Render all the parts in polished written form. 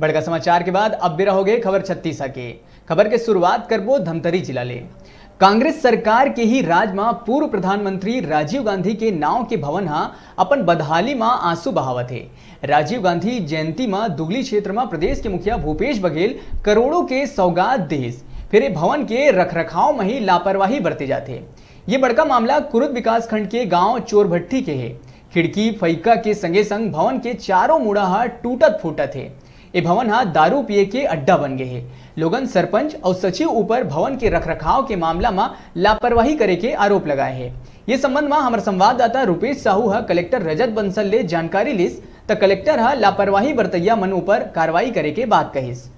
बड़का समाचार के बाद अब बेरा हो गए खबर छत्तीसा के। खबर के शुरुआत करबो धमतरी जिला ले। कांग्रेस सरकार के ही राज में पूर्व प्रधानमंत्री राजीव गांधी के नाव के भवन हा अपन बदहाली में आंसू बहावत है। राजीव गांधी जयंती में दुगली क्षेत्र में प्रदेश के मुखिया भूपेश बघेल करोड़ों के सौगात देश फिर भवन के रखरखाव में ही लापरवाही बरते जाते। ये बड़का मामला कुरुद विकास खंड के गांव चोरभट्टी के है। खिड़की फैका के संगे संग भवन के चारों मुड़ा हा टूटत फूटत है। ये भवन हा दारू पिए के अड्डा बन गए है। लोगन सरपंच और सचिव ऊपर भवन के रखरखाव के मामला में लापरवाही करे के आरोप लगाए हैं। ये संबंध में हमारे संवाददाता रुपेश साहू हा कलेक्टर रजत बंसल ले जानकारी लिस तो कलेक्टर हा लापरवाही बरतैया मन ऊपर कार्रवाई करे के बात कहिस।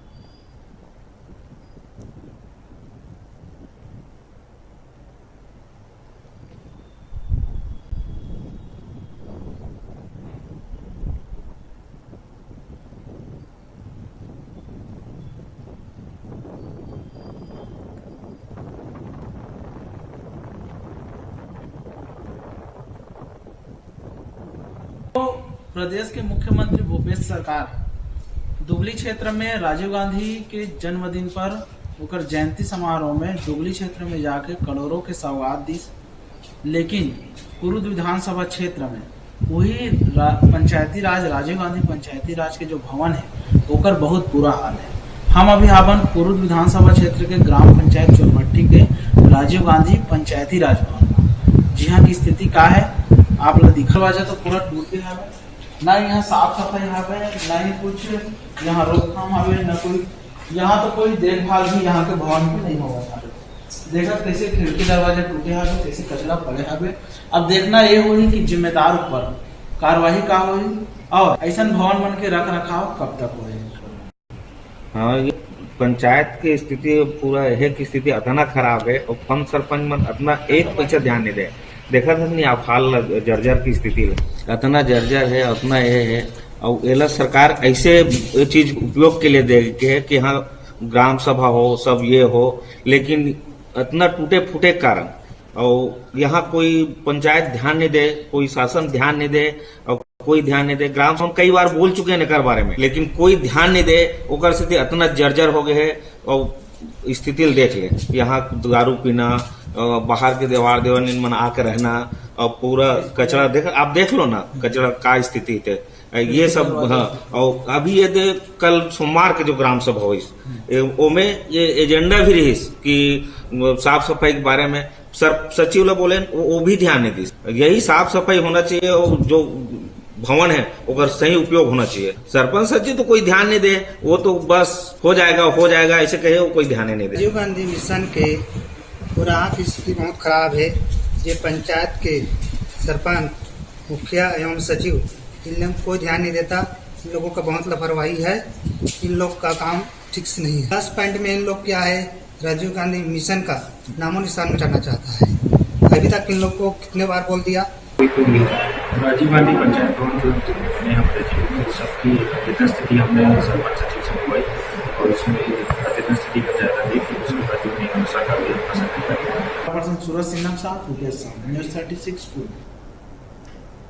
प्रदेश के मुख्यमंत्री भूपेश सरकार दुगली क्षेत्र में राजीव गांधी के जन्मदिन पर उकर जयंती समारोह में दुगली क्षेत्र में जाके करोड़ों के सौगात दी। लेकिन कुरुद विधानसभा क्षेत्र में वही पंचायती राज राजीव गांधी पंचायती राज के जो भवन है उकर बहुत बुरा हाल है। हम अभी हावन कुरुद विधानसभा क्षेत्र के ग्राम पंचायत चोरभट्टी के राजीव गांधी पंचायती राज भवन, जी हाँ की स्थिति का है आप लोग दिखल वजह तो पूरा टूटे है। ना यहाँ साफ सफाई है, ना ही कुछ यहाँ रोकथाम है, ना कोई यहाँ तो कोई देखभाल भी यहाँ के भवन की नहीं होगा। देखा कैसे खिड़की दरवाजे टूटे हैं, कैसे कचरा पड़े हैं। अब देखना ये हुई कि जिम्मेदार ऊपर कार्रवाई का हुई और ऐसा भवन बन के रख रखाव कब तक हुए। हाँ, ये पंचायत की स्थिति पूरा है की स्थिति अतना खराब है और कम सरपंच मन अपना एक पैसा ध्यान नहीं दे। देखा था नहीं आप हाल जर्जर की स्थिति है, इतना जर्जर है उतना ये है। और एला सरकार ऐसे चीज उपयोग के लिए दे के है कि हाँ ग्राम सभा हो सब ये हो, लेकिन इतना टूटे फूटे कारण और यहाँ कोई पंचायत ध्यान नहीं दे, कोई शासन ध्यान नहीं दे और कोई ध्यान नहीं दे। ग्राम सभा कई बार बोल चुके हैं एकर बारे में, लेकिन कोई ध्यान नहीं दे। ओकर स्थिति इतना जर्जर हो गए है और स्थिति देख ले, यहाँ दारू पीना, बाहर के देवार देवन मन आकर रहना और पूरा कचरा देख आप देख लो ना कचरा का स्थिति थे ये सब। हाँ, और अभी ये कल सोमवार के जो ग्राम सभा हुई ओमे ये एजेंडा भी रही कि साफ सफाई के बारे में सचिव लोग बोले वो भी ध्यान नहीं दी। यही साफ सफाई होना चाहिए और जो भवन है ओकर सही उपयोग होना चाहिए। सरपंच सचिव तो कोई ध्यान नहीं दे, वो तो बस हो जाएगा ऐसे कहे, वो कोई ध्यान नहीं दे। राजीव गांधी मिशन के पूरा की स्थिति बहुत खराब है। ये पंचायत के सरपंच मुखिया एवं सचिव इन लोग कोई ध्यान नहीं देता। इन लोगों का बहुत लापरवाही है, इन लोग का काम ठीक से नहीं है। 10 पॉइंट में इन लोग क्या है राजीव गांधी मिशन का नामो निशान मिटाना चाहता है। अभी तक इन लोग को कितने बार बोल दिया। राजीव गांधी पंचायत भवन में हमने सबकी अद्यतन स्थिति हमने सरपंच सचिव से हुई और उसमें अद्यतन स्थिति का जायजा लेकर उसके बाद जो नियम अनुसार का भी सूरज सिन्हा साहब, 36